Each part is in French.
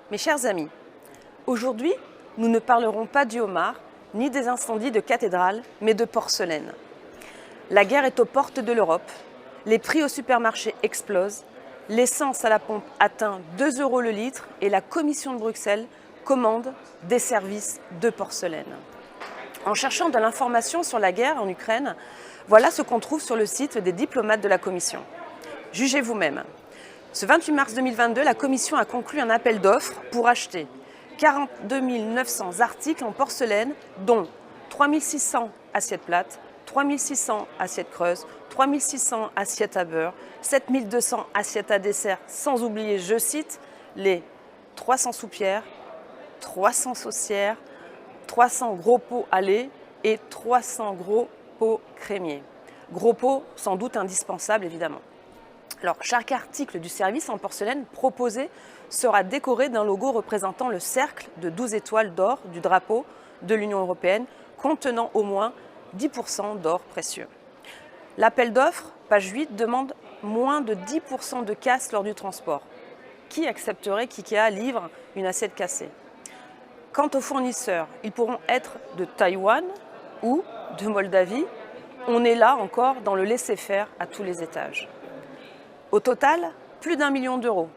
Mes chers amis, aujourd'hui, nous ne parlerons pas du homard, ni des incendies de cathédrales, mais de porcelaine. La guerre est aux portes de l'Europe, les prix au supermarché explosent, l'essence à la pompe atteint 2 € le litre et la Commission de Bruxelles commande des services de porcelaine. En cherchant de l'information sur la guerre en Ukraine, voilà ce qu'on trouve sur le site des diplomates de la Commission. Jugez vous-même. Ce 28 mars 2022, la Commission a conclu un appel d'offres pour acheter 42 900 articles en porcelaine, dont 3 600 assiettes plates, 3 600 assiettes creuses, 3 600 assiettes à beurre, 7 200 assiettes à dessert, sans oublier, je cite, les 300 soupières, 300 saucières, 300 gros pots à lait et 300 gros pots crémiers. Gros pots sans doute indispensables évidemment. Alors, chaque article du service en porcelaine proposé sera décoré d'un logo représentant le cercle de 12 étoiles d'or du drapeau de l'Union européenne, contenant au moins 10% d'or précieux. L'appel d'offres, page 8, demande moins de 10% de casse lors du transport. Qui accepterait qu'IKEA livre une assiette cassée? Quant aux fournisseurs, ils pourront être de Taïwan ou de Moldavie. On est là encore dans le laisser-faire à tous les étages. Au total, plus d'1 million d'euros.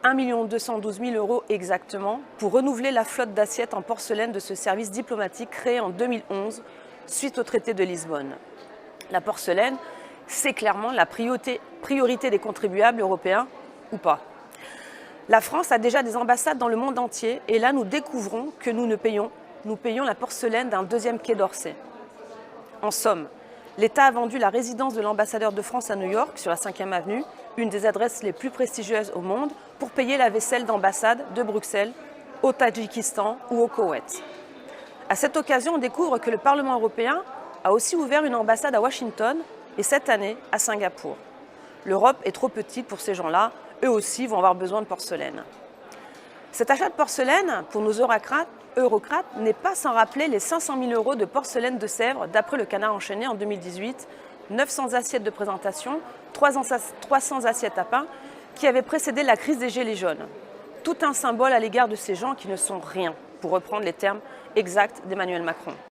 1 212 000 € exactement pour renouveler la flotte d'assiettes en porcelaine de ce service diplomatique créé en 2011 suite au traité de Lisbonne. La porcelaine, c'est clairement la priorité des contribuables européens ou pas. La France a déjà des ambassades dans le monde entier et là nous découvrons que nous payons la porcelaine d'un deuxième quai d'Orsay. En somme, l'État a vendu la résidence de l'ambassadeur de France à New York, sur la 5e avenue, une des adresses les plus prestigieuses au monde, pour payer la vaisselle d'ambassade de Bruxelles, au Tadjikistan ou au Koweït. À cette occasion, on découvre que le Parlement européen a aussi ouvert une ambassade à Washington et cette année à Singapour. L'Europe est trop petite pour ces gens-là, eux aussi vont avoir besoin de porcelaine. Cet achat de porcelaine, pour nos eurocrates, n'est pas sans rappeler les 500 000 € de porcelaine de Sèvres, d'après le Canard enchaîné en 2018, 900 assiettes de présentation, 300 assiettes à pain, qui avaient précédé la crise des Gilets jaunes. Tout un symbole à l'égard de ces gens qui ne sont rien, pour reprendre les termes exacts d'Emmanuel Macron.